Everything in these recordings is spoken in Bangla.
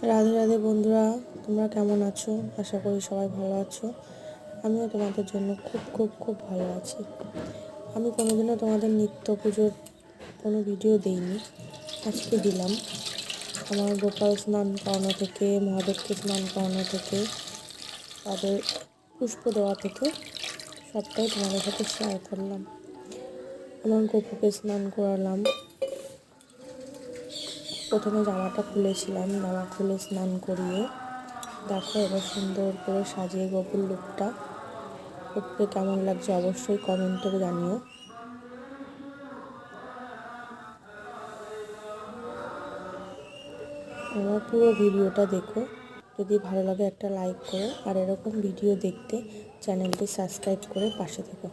রাধে রাধে বন্ধুরা, তোমরা কেমন আছো? আশা করি সবাই ভালো আছো। আমিও তোমাদের জন্য খুব খুব খুব ভালো আছি। আমি কোনোদিনও তোমাদের নিত্য পুজোর কোনো ভিডিও দিইনি, আজকে দিলাম। আমার গোপাল স্নান করানো থেকে, মহাদেবকে স্নান করানো থেকে, তাদের পুষ্প দেওয়া থেকে সবটাই তোমাদের সাথে শেয়ার করলাম। আমার গোপুকে স্নান করালাম। প্রথমে জামাটা খুলেছিলাম, জামা খুলে স্নান করিয়ে দেখো এবার সুন্দর করে সাজিয়ে গোপুর লুকটা। গোপুকে কেমন লাগছে অবশ্যই কমেন্টে জানিও। আমার পুরো ভিডিওটা দেখো, যদি ভালো লাগে একটা লাইক করো, আর এরকম ভিডিও দেখতে চ্যানেলটি সাবস্ক্রাইব করে পাশে থেকো।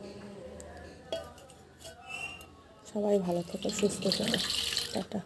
সবাই ভালো থেকো, সুস্থ থেকো, টাটা।